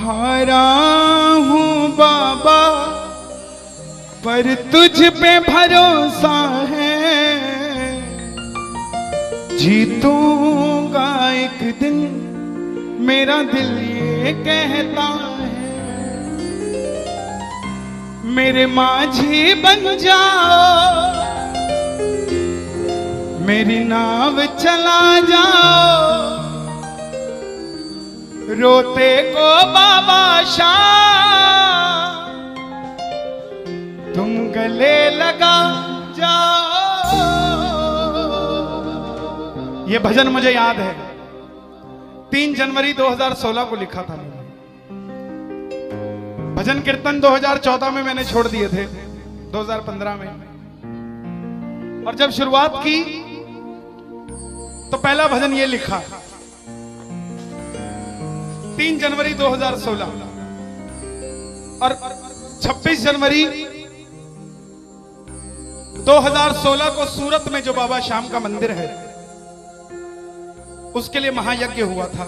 हारा हूँ बाबा पर तुझ पे भरोसा है, जीतूंगा एक दिन मेरा दिल ये कहता है। मेरे माझी बन जाओ, मेरी नाव चला जाओ, रोते को बाबा शाह तुम गले लगा जाओ। ये भजन मुझे याद है, 3 जनवरी 2016 को लिखा था मैंने। भजन कीर्तन 2014 में मैंने छोड़ दिए थे, 2015 में। और जब शुरुआत की तो पहला भजन ये लिखा 3 जनवरी 2016। और 26 जनवरी 2016 को सूरत में जो बाबा श्याम का मंदिर है उसके लिए महायज्ञ हुआ था,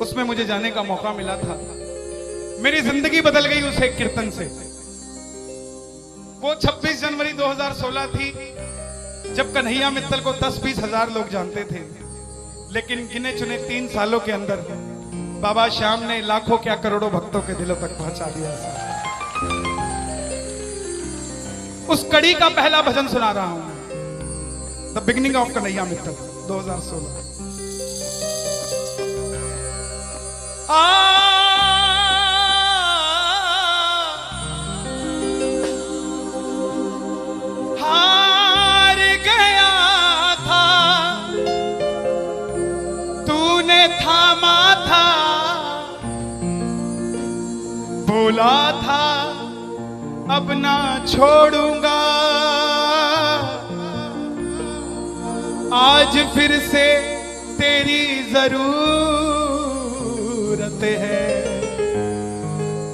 उसमें मुझे जाने का मौका मिला था। मेरी जिंदगी बदल गई उस एक कीर्तन से। वो 26 जनवरी 2016 थी जब कन्हैया मित्तल को 10-20 हजार लोग जानते थे, लेकिन गिने चुने 3 सालों के अंदर बाबा श्याम ने लाखों क्या करोड़ों भक्तों के दिलों तक पहुंचा दिया। उस कड़ी का पहला भजन सुना रहा हूं, the beginning of Kanhaiya Mittal 2016। हार गया था तूने थामा था, बोला था अब ना छोड़ूंगा, आज फिर से तेरी जरूरत है,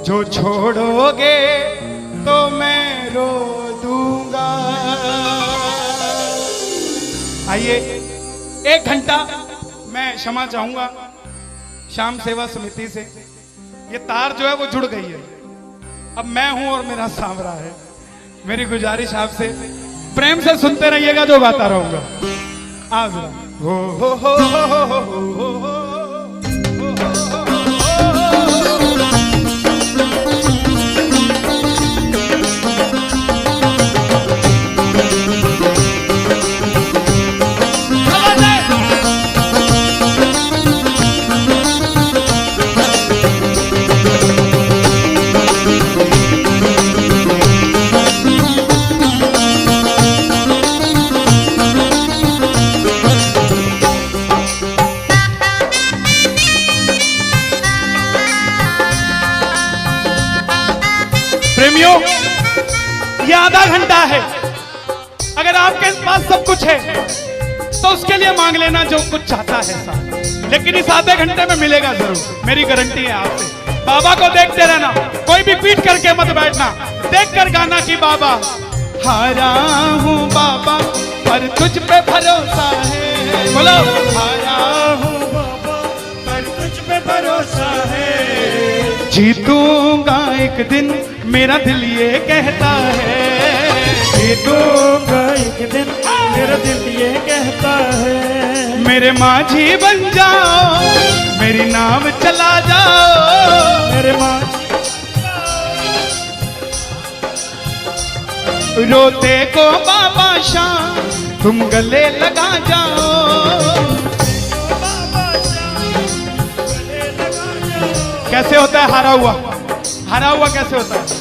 जो छोड़ोगे तो मैं रो दूंगा। आइए 1 घंटा मैं क्षमा चाहूंगा श्याम सेवा समिति से। ये तार जो है वो जुड़ गई है, अब मैं हूं और मेरा सांवरा है। मेरी गुजारिश आपसे प्रेम से सुनते रहिएगा, जो गाता रहूंगा। आज हो हो हो हो हो हो हो हो। प्रेमियों, ये आधा घंटा है। अगर आपके पास सब कुछ है तो उसके लिए मांग लेना जो कुछ चाहता है साहब, लेकिन इस आधे घंटे में मिलेगा जरूर, मेरी गारंटी है आपसे। बाबा को देखते रहना, कोई भी पीठ करके मत बैठना, देख कर गाना कि बाबा हारा हूँ बाबा पर तुझ पे भरोसा है। बोलो हारा हूँ बाबा पर तुझ पे भरोसा है, जीतूंगा एक दिन मेरा दिल ये कहता है, जीतूंगा एक दिन मेरा दिल ये कहता है। मेरे माझी बन जाओ, मेरी नाव चला जाओ, मेरे माझी रोते को बाबा शाम तुम गले लगा जाओ। कैसे होता है हारा हुआ? हारा हुआ कैसे होता है?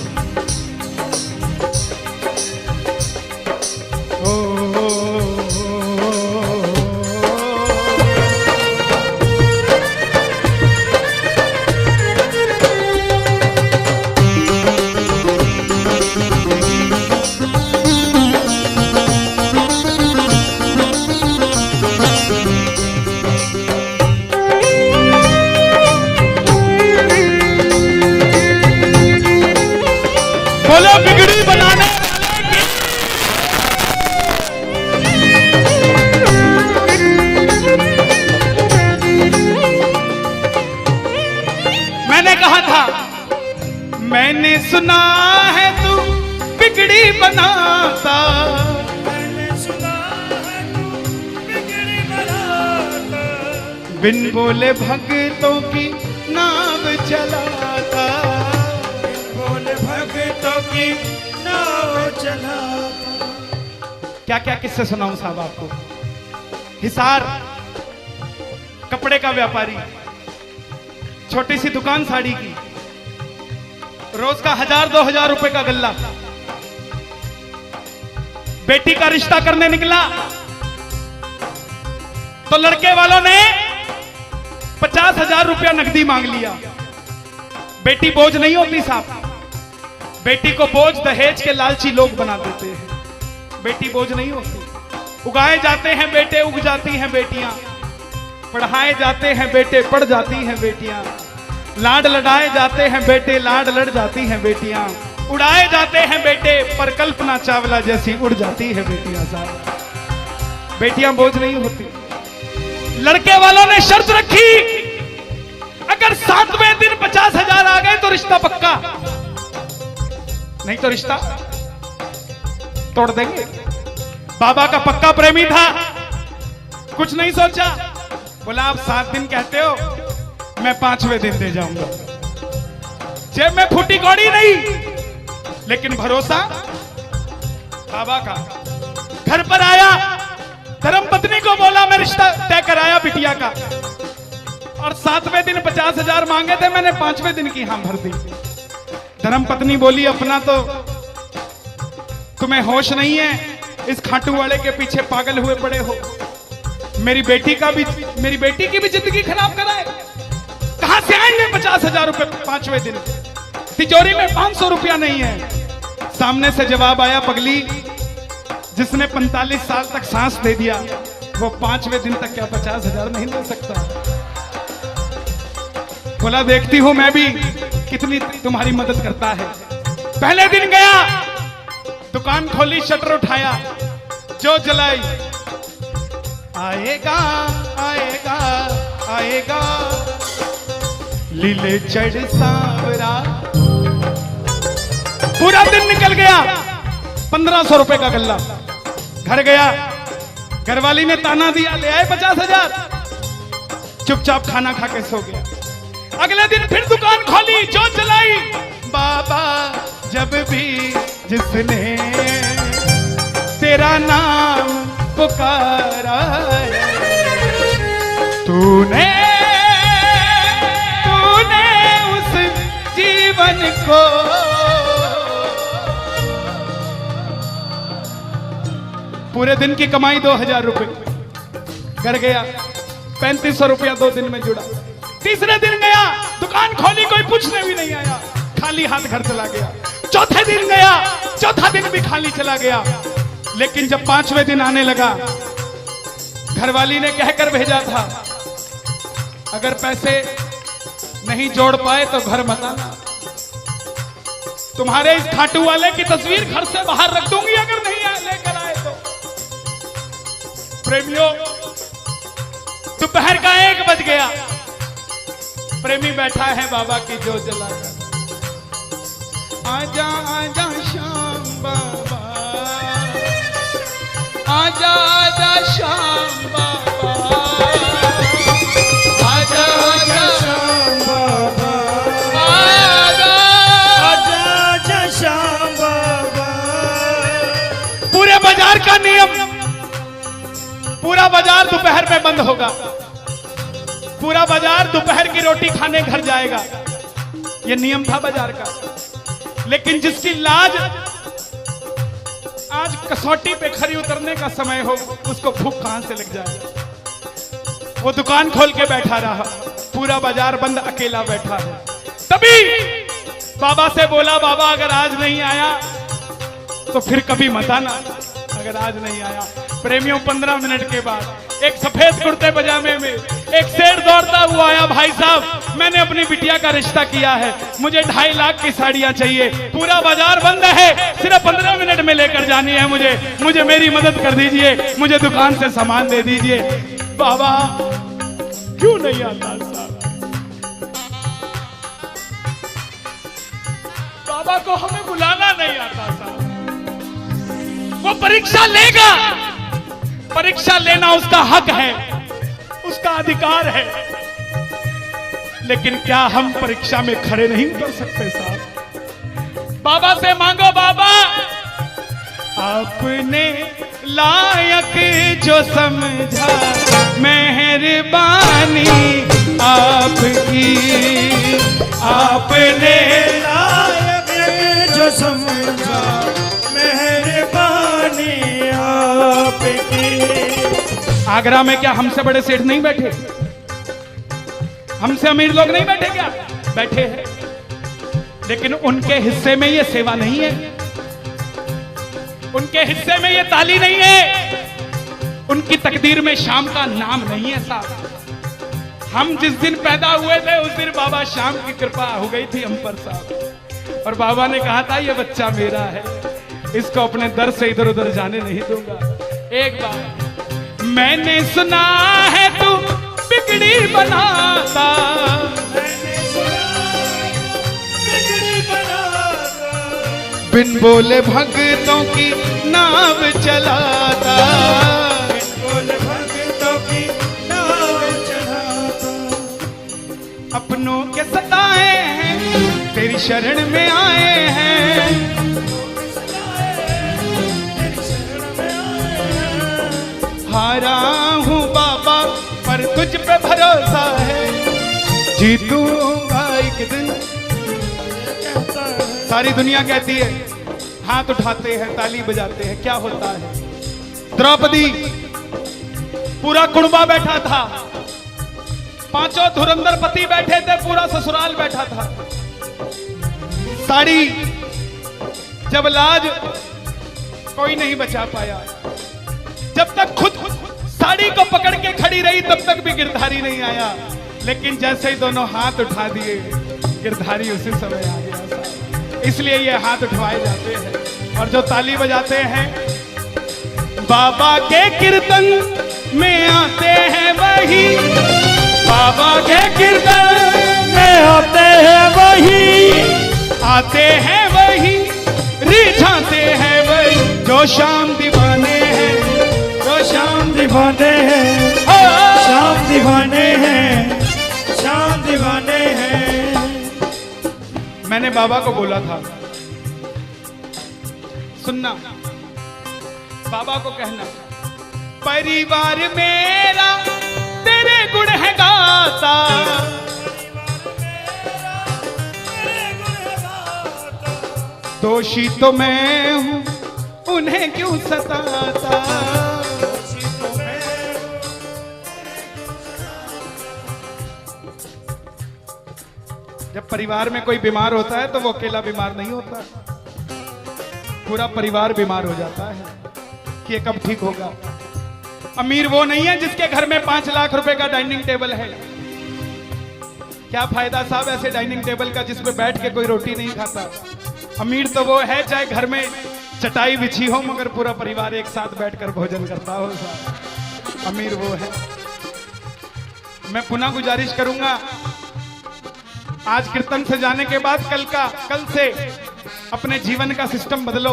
सुना है तू बिगड़ी बनाता, मैंने सुना है तू बिगड़ी बनाता, बिन बोले भक्तों की नाव चलाता, बोले भक्तों की नाव चलाता। क्या क्या किस्से सुनाऊं साहब आपको। हिसार कपड़े का व्यापारी, छोटी सी दुकान साड़ी की, रोज का 1000-2000 रुपए का गल्ला। बेटी का रिश्ता करने निकला तो लड़के वालों ने 50,000 रुपया नकदी मांग लिया। बेटी बोझ नहीं होती साहब, बेटी को बोझ दहेज के लालची लोग बना देते हैं। बेटी बोझ नहीं होती। उगाए जाते हैं बेटे, उग जाती हैं बेटियां। पढ़ाए जाते हैं बेटे, पढ़ जाती हैं बेटियां। लाड लड़ाए जाते हैं बेटे, लाड लड़ जाती हैं बेटियां। उड़ाए जाते हैं बेटे, पर कल्पना चावला जैसी उड़ जाती है बेटियां साहब। बेटियां बोझ नहीं होती। लड़के वालों ने शर्त रखी, अगर 7वें दिन 50,000 आ गए तो रिश्ता पक्का, नहीं तो रिश्ता तोड़ देंगे। बाबा का पक्का प्रेमी था, कुछ नहीं सोचा, बोला आप 7 दिन कहते हो, मैं 5वें दिन दे जाऊंगा। जेब में फूटी कौड़ी नहीं, लेकिन भरोसा बाबा का। घर पर आया, धर्मपत्नी को बोला मैं रिश्ता तय कराया बिटिया का, और 7वें दिन 50,000 मांगे थे, मैंने 5वें दिन की हां भर दी। धर्मपत्नी बोली अपना तो तुम्हें होश नहीं है, इस खाटू वाले के पीछे पागल हुए पड़े हो। मेरी बेटी की भी जिंदगी खराब कराए। कहां से आएंगे 50,000 रुपए 5वें दिन? तिजोरी में 500 रुपया नहीं है। सामने से जवाब आया, पगली जिसने 45 साल तक सांस दे दिया, वो 5वें दिन तक क्या 50,000 नहीं ले सकता? बोला देखती हूं मैं भी कितनी तुम्हारी मदद करता है। पहले दिन गया, दुकान खोली, शटर उठाया, जो जलाई, आएगा आएगा आएगा लीले चढ़ सांवरा। पूरा दिन निकल गया, 1500 रुपए का गल्ला। घर गया, घरवाली ने ताना दिया, ले आए 50,000। चुपचाप खाना खा के सो गया। अगले दिन फिर दुकान खोली, जो चलाई, बाबा जब भी जिसने तेरा नाम पुकारा, तूने उस जीवन को पूरे दिन की कमाई 2000 रुपए। घर गया, 3500 रुपया 2 दिन में जुड़ा। तीसरे दिन गया, दुकान खोली, कोई पूछने भी नहीं आया, खाली हाथ घर चला गया। चौथे दिन गया, चौथा दिन भी खाली चला गया। लेकिन जब 5वें दिन आने लगा, घरवाली ने कहकर भेजा था, अगर पैसे नहीं जोड़ पाए तो घर मत आना। तुम्हारे इस खाटू वाले की तस्वीर घर से बाहर रख दूंगी अगर नहीं लेकर आए तो। प्रेमियों, दोपहर का 1 बज गया। प्रेमी बैठा है बाबा की जोत जलाकर। आजा आजा श्याम बाबा, आजा आजा श्याम बाबा, आजा आजा श्याम बाबा, आजा आजा आजा श्याम बाबा। पूरे बाजार का नियम, पूरा बाजार दोपहर में बंद होगा। पूरा बाजार दोपहर की रोटी खाने घर जाएगा। यह नियम था बाजार का। लेकिन जिसकी लाज आज कसौटी पे खरी उतरने का समय हो, उसको भूख कहां से लग जाए। वो दुकान खोल के बैठा रहा, पूरा बाजार बंद, अकेला बैठा है। तभी बाबा से बोला, बाबा अगर आज नहीं आया तो फिर कभी मत आना, अगर आज नहीं आया। प्रेमियों, 15 मिनट के बाद एक सफेद कुर्ते पजामे में एक शेर दौड़ता हुआ आया। भाई साहब, मैंने अपनी बिटिया का रिश्ता किया है, मुझे 2.5 लाख की साड़ियां चाहिए, पूरा बाजार बंद है, सिर्फ 15 मिनट में लेकर जानी है मुझे मेरी मदद कर दीजिए, मुझे दुकान से सामान दे दीजिए। बाबा क्यों नहीं आता साहब? बाबा को हमें बुलाना नहीं आता साहब। वो परीक्षा लेगा, परीक्षा लेना उसका हक है, उसका अधिकार है, लेकिन क्या हम परीक्षा में खड़े नहीं कर सकते साहब? बाबा से मांगो, बाबा आपने लायक जो समझा, मेहरबानी आपकी, आपने लायक जो समझा, मेहरबानी आपकी। आगरा में क्या हमसे बड़े सेठ नहीं बैठे? हमसे अमीर लोग नहीं बैठे क्या? बैठे हैं, लेकिन उनके हिस्से में ये सेवा नहीं है, उनके हिस्से में ये ताली नहीं है, उनकी तकदीर में शाम का नाम नहीं है साहब। हम जिस दिन पैदा हुए थे उस दिन बाबा शाम की कृपा हो गई थी हम पर साहब, और बाबा ने कहा था ये बच्चा मेरा है, इसको अपने दर से इधर उधर जाने नहीं दूंगा। एक बार मैंने सुना है तू बिगड़ी बनाता, बिन बोले भक्तों की नाव चलाता, बिन बोले भक्तों की नाव चलाता। अपनों के सताए हैं तेरी शरण में आए हैं, हारा हूँ बाबा पर तुझ पे भरोसा है, जीतूंगा एक दिन। सारी दुनिया कहती है, हाथ उठाते हैं, ताली बजाते हैं, क्या होता है? द्रौपदी पूरा कुणबा बैठा था, पांचों धुरंधर पति बैठे थे, पूरा ससुराल बैठा था। साड़ी जब लाज कोई नहीं बचा पाया, जब तक खुद साड़ी को पकड़ के खड़ी रही तब तक भी गिरधारी नहीं आया, लेकिन जैसे ही दोनों हाथ उठा दिए गिरधारी उसी समय आ गया। इसलिए ये हाथ उठवाए जाते हैं, और जो ताली बजाते हैं बाबा के कीर्तन में आते हैं वही, बाबा के कीर्तन में आते हैं वही, आते हैं वही, रिझाते हैं वही, जो शाम दीवाने हैं, जो शाम दीवाने हैं, शाम दीवाने हैं, शाम दीवाने हैं। मैंने बाबा को बोला था, सुनना, बाबा को कहना, परिवार मेरा तेरे गुण है गाता, दोषी तो मैं हूं उन्हें क्यों सताता। जब परिवार में कोई बीमार होता है तो वो अकेला बीमार नहीं होता, पूरा परिवार बीमार हो जाता है कि ये कब ठीक होगा। अमीर वो नहीं है जिसके घर में 5 लाख रुपए का डाइनिंग टेबल है। क्या फायदा साहब ऐसे डाइनिंग टेबल का जिसपे बैठ के कोई रोटी नहीं खाता। अमीर तो वो है चाहे घर में चटाई बिछी हो मगर पूरा परिवार एक साथ बैठकर भोजन करता हो साहब, अमीर वो है। मैं पुनः गुजारिश करूंगा, आज कीर्तन से जाने के बाद कल से अपने जीवन का सिस्टम बदलो,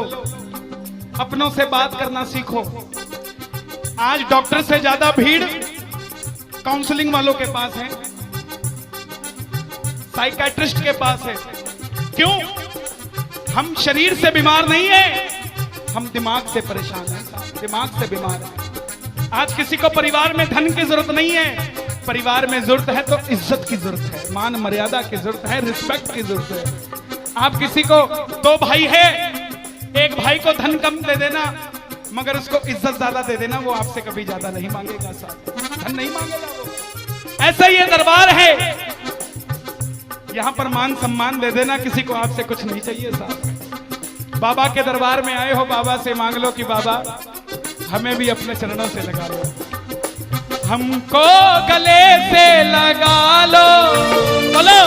अपनों से बात करना सीखो। आज डॉक्टर से ज्यादा भीड़ काउंसलिंग वालों के पास है, साइकियाट्रिस्ट के पास है। क्यों? हम शरीर से बीमार नहीं है, हम दिमाग से परेशान हैं, दिमाग से बीमार हैं। आज किसी को परिवार में धन की जरूरत नहीं है, परिवार में जरूरत है तो इज्जत की जरूरत है, मान मर्यादा की जरूरत है, रिस्पेक्ट की जरूरत है। आप किसी को 2 भाई है, एक भाई को धन कम दे देना मगर उसको इज्जत ज्यादा दे देना, वो आपसे कभी ज्यादा नहीं मांगेगा साहब, धन नहीं मांगेगा वो। ऐसा ये दरबार है, यहां पर मान सम्मान दे देना, किसी को आपसे कुछ नहीं चाहिए साहब। बाबा के दरबार में आए हो, बाबा से मांग लो कि बाबा हमें भी अपने चरणों से लगा लो, हमको गले से लगा लो, बोलो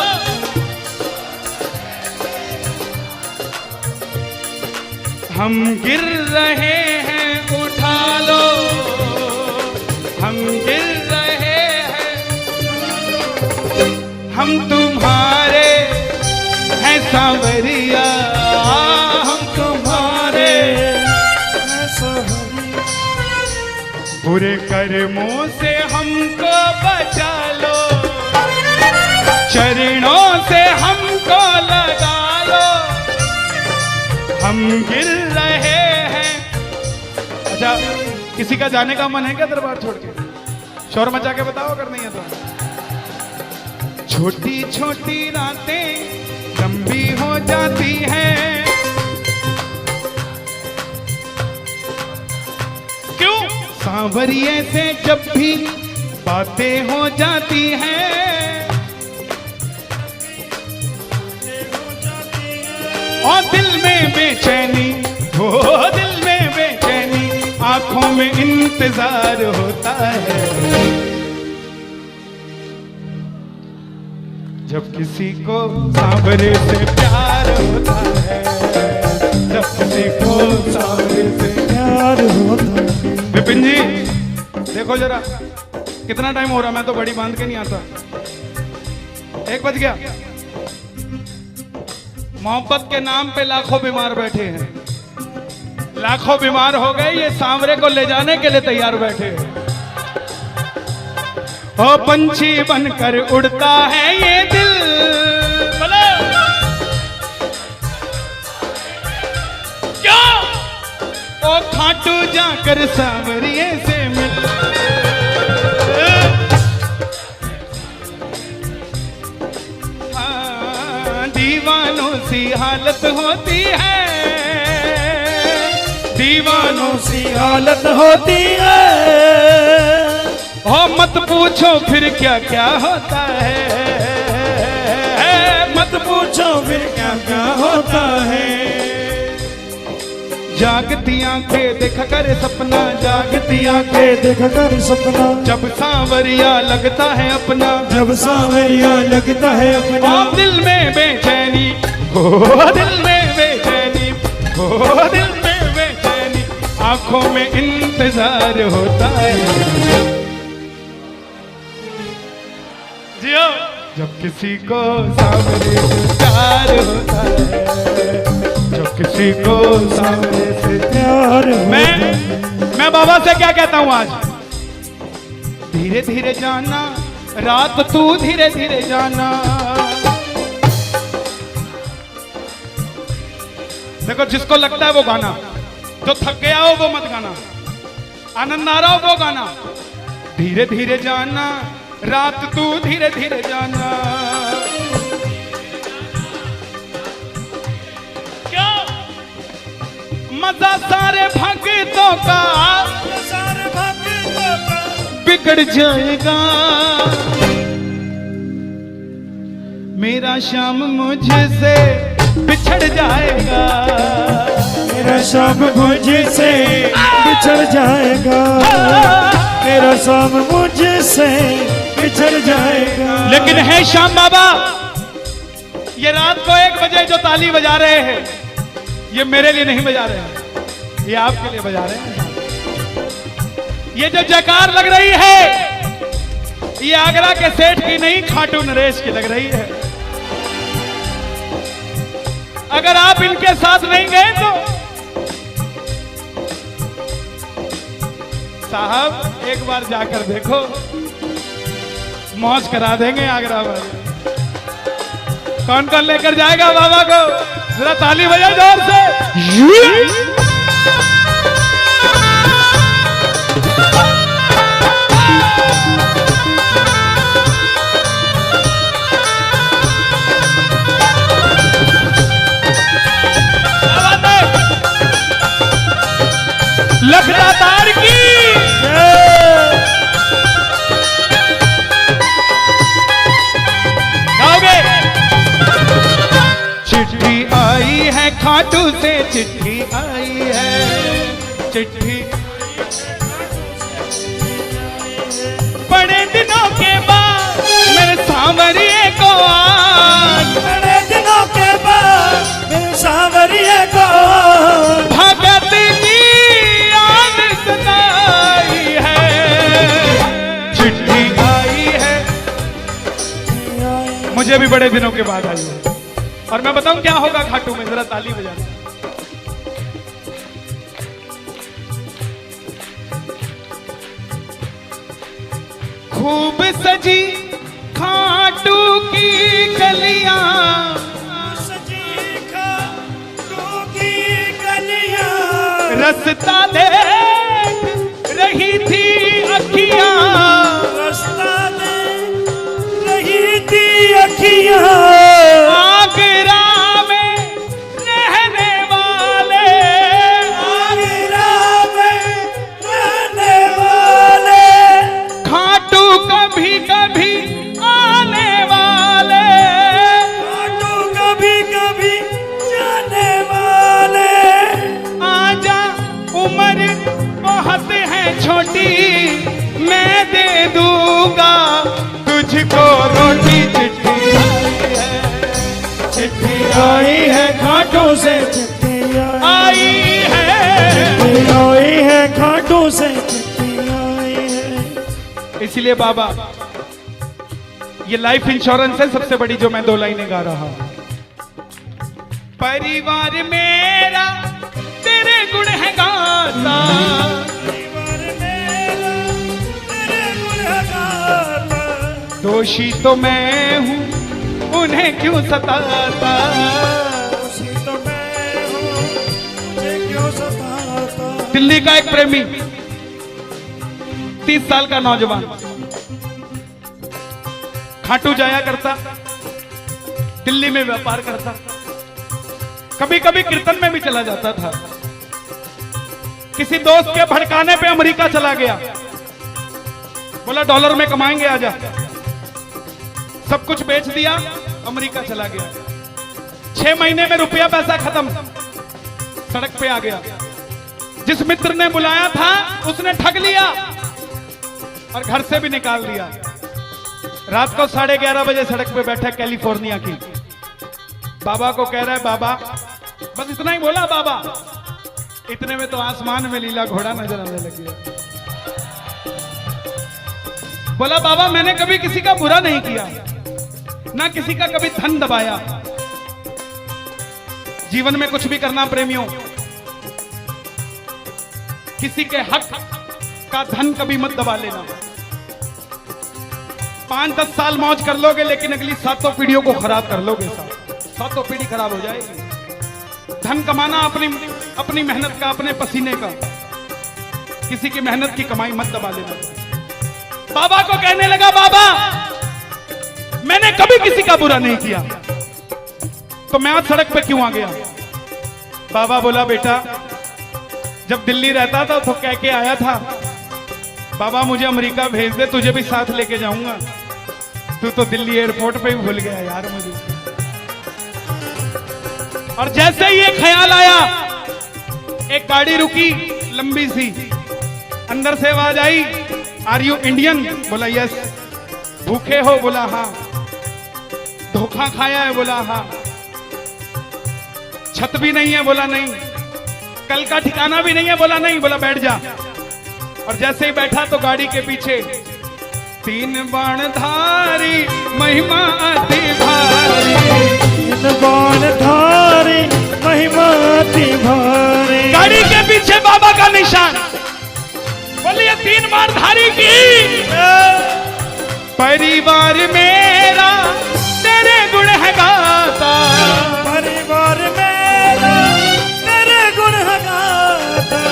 हम गिर रहे हैं उठा लो, हम गिर रहे हैं, हम तुम्हारे है सांवरिया हम तुम्हारे, बुरे कर्मों से हमको बचा लो, चरणों से हमको लगा लो, हम गिर रहे हैं। अच्छा, किसी का जाने का मन है क्या दरबार छोड़ के? शोर मचा के बताओ अगर नहीं है तो। छोटी छोटी रातें लंबी हो जाती हैं, क्यों? सांवरिये से जब भी बातें हो जाती हैं, और दिल में बेचैनी, हो दिल में बेचैनी, आंखों में इंतजार होता है। जब किसी को सांवरे से प्यार होता है, जब किसी को सांवरे से प्यार होता है। विपिन जी देखो जरा कितना टाइम हो रहा, मैं तो बड़ी बांध के नहीं आता। 1 बज गया। मोहब्बत के नाम पे लाखों बीमार बैठे हैं, लाखों बीमार हो गए, ये सांवरे को ले जाने के लिए तैयार बैठे हैं। ओ पंछी बनकर उड़ता है ये दिल, बोलो क्या? ओ खाटू जाकर सांवरिये से मिल, दीवानों सी हालत होती है, दीवानों सी हालत होती है। हो मत पूछो फिर क्या क्या होता है, मत पूछो फिर क्या क्या होता है। जागती आंखें देखा कर सपना, जागती आंखें देखा कर सपना, जब सांवरिया लगता है अपना, जब सांवरिया लगता है अपना। और दिल में बेचैनी, हो दिल में बेचैनी, हो दिल में बेचैनी, आंखों में इंतजार होता है। जियो जब किसी को सांवरे से प्यार होता है, जब किसी को सांवरे से प्यार मैं बाबा से क्या कहता हूं आज? धीरे धीरे जाना रात, तू धीरे धीरे जाना। देखो जिसको लगता है वो गाना, जो थक गया हो वो मत गाना, आनंद आ रहा हो वो गाना। धीरे धीरे जाना रात, तू धीरे धीरे जाना। क्या मजा सारे भक्तों का, सारे भक्तों का बिगड़ जाएगा। मेरा श्याम मुझसे बिछड़ जाएगा, मेरा श्याम मुझसे बिछड़ जाएगा, मेरा श्याम मुझसे बिछड़ जाएगा। लेकिन है श्याम बाबा, ये रात को 1 बजे जो ताली बजा रहे हैं, ये मेरे लिए नहीं बजा रहे हैं, ये आपके लिए बजा रहे हैं। ये जो जयकार लग रही है, ये आगरा के सेठ की नहीं, खाटू नरेश की लग रही है। अगर आप इनके साथ नहीं गए तो साहब एक बार जाकर देखो, मौज करा देंगे आगरा वाले। कौन कौन लेकर जाएगा बाबा को? जरा ताली बजाए जोर से। लखना तार की गाओगे? चिट्ठी आई है खाटू से, चिट्ठी आई है, चिट्ठी बड़े दिनों के बाद मेरे सांवरिये को आज, बड़े दिनों के बाद मेरे सांवरिये को भगत की याद सताई है। चिट्ठी आई है, मुझे भी बड़े दिनों के बाद आई है। और मैं बताऊं क्या होगा घाटू में, जरा ताली बजाना। खूब सजी खाटू की गलियां, सजी खाटू की गलियां, रास्ता देख रही थी अखियां, रास्ता देख रही थी अखियां, आगरा में रहने वाले, आगरा में रहने वाले, खाटू कभी कभी आने वाले, खाटू कभी कभी जाने वाले, आजा उम्र बहुत है छोटी, मैं दे दूंगा तुझको रोटी। चिट्ठी आई है घाटों से, चिट्ठी आई है, आई है घाटों से, चिट्ठी आई है। इसलिए बाबा ये लाइफ इंश्योरेंस है सबसे बड़ी जो मैं 2 लाइनें गा रहा हूं। परिवार मेरा तेरे गुण है गाता, परिवार मेरा तेरे गुण है गाता, दोषी तो मैं हूं उन्हें क्यों सताता, दोषी तो मैं हूं मुझे क्यों सताता। दिल्ली का एक प्रेमी 30 साल का नौजवान खाटू जाया करता, दिल्ली में व्यापार करता, कभी कभी कीर्तन में भी चला जाता था। किसी दोस्त के भड़काने पे अमेरिका चला गया, बोला डॉलर में कमाएंगे आजा, सब कुछ बेच दिया, अमेरिका चला गया। 6 महीने में रुपया पैसा खत्म, सड़क पे आ गया। जिस मित्र ने बुलाया था उसने ठग लिया और घर से भी निकाल दिया। रात को 11:30 बजे सड़क पे बैठा कैलिफोर्निया की, बाबा को कह रहा है बाबा, बस इतना ही बोला बाबा, इतने में तो आसमान में लीला घोड़ा नजर आने लग गया। बोला बाबा मैंने कभी किसी का बुरा नहीं किया, ना किसी का कभी धन दबाया, जीवन में कुछ भी करना प्रेमियों, किसी के हक का धन कभी मत दबा लेना। 5-10 साल मौज कर लोगे लेकिन अगली 7 पीढ़ियों को खराब कर लोगे, 7 पीढ़ी खराब हो जाएगी। धन कमाना अपनी मेहनत का, अपने पसीने का, किसी की मेहनत की कमाई मत दबा लेना। बाबा को कहने लगा बाबा मैंने कभी किसी का बुरा नहीं किया, तो मैं आज सड़क पे क्यों आ गया। बाबा बोला बेटा जब दिल्ली रहता था तो कह के आया था बाबा मुझे अमेरिका भेज दे, तुझे भी साथ लेके जाऊंगा। तू तो दिल्ली एयरपोर्ट पे ही भूल गया यार मुझे। और जैसे ही ये ख्याल आया, एक गाड़ी रुकी लंबी सी, अंदर से आवाज आई आर यू इंडियन? बोला यस। भूखे हो? बोला हाँ। धोखा खाया है? बोला हाँ। छत भी नहीं है? बोला नहीं। कल का ठिकाना भी नहीं है? बोला नहीं। बोला बैठ जा। और जैसे ही बैठा तो गाड़ी के पीछे 3 बाणधारी महिमा अति भारी, 3 बाणधारी महिमा अति भारी, गाड़ी के पीछे बाबा का निशान। बोलिए 3 बाणधारी की। परिवार मेरा तेरे गुण है गाता, परिवार मेरा तेरे गुण है गाता,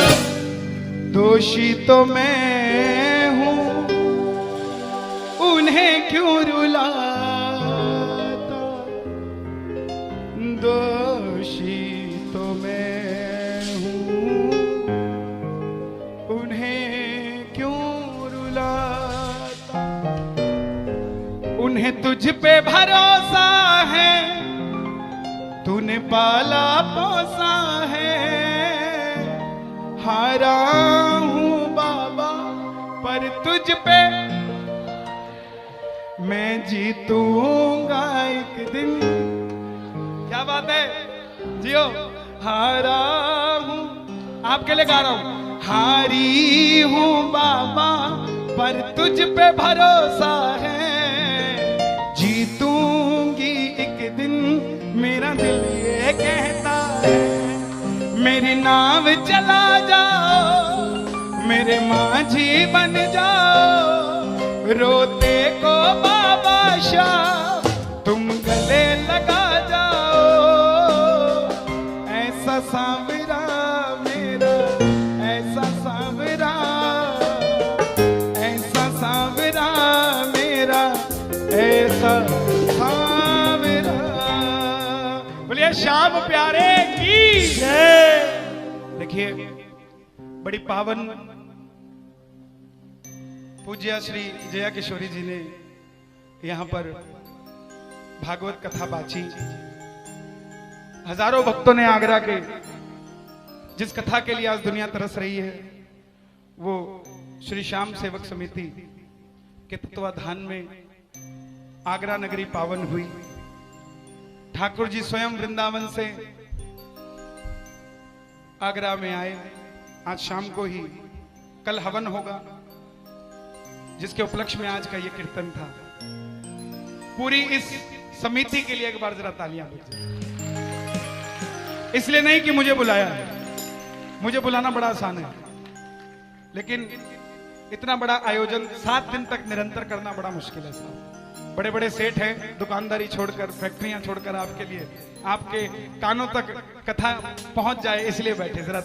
दोषी तो मैं हूं उन्हें क्यों रुलाता, दोषी तो मैं हूं उन्हें क्यों रुलाता। उन्हें तुझ पे भरोसा है, तूने पाला पोसा है, हारा हूं बाबा पर तुझ पे मैं जीतूंगा एक दिन। क्या बात है, जियो। हारा हूं, आपके लिए गा रहा हूं। हारी हूं बाबा पर तुझ पे भरोसा है, जीतूंगा आऊंगी एक दिन, मेरा दिल ये कहता है। मेरी नाव चला जाओ, मेरे माझी बन जाओ, रोते को बाबा शाह तुम गले लगा जाओ। ऐसा सांवरा मेरा, ऐसा सांवरा, ऐसा सांवरा मेरा, ऐसा सांवरा। बोलिए श्याम प्यारे की जय। देखिए बड़ी पावन पूज्य श्री जया किशोरी जी ने यहाँ पर भागवत कथा बाची। हजारों भक्तों ने आगरा के जिस कथा के लिए आज दुनिया तरस रही है, वो श्री श्याम सेवक समिति के तत्वाधान में आगरा नगरी पावन हुई। ठाकुर जी स्वयं वृंदावन से आगरा में आए। आज शाम को ही कल हवन होगा, जिसके उपलक्ष्य में आज का ये कीर्तन था। पूरी इस समिति के लिए एक बार जरा तालियां बजाएं। इसलिए नहीं कि मुझे बुलाया, मुझे बुलाना बड़ा आसान है, लेकिन इतना बड़ा आयोजन 7 दिन तक निरंतर करना बड़ा मुश्किल है साहब। बड़े बड़े सेठ हैं, दुकानदारी छोड़कर, फैक्ट्रियां छोड़कर आपके लिए, आपके कानों तक कथा पहुंच जाए इसलिए बैठे। जरा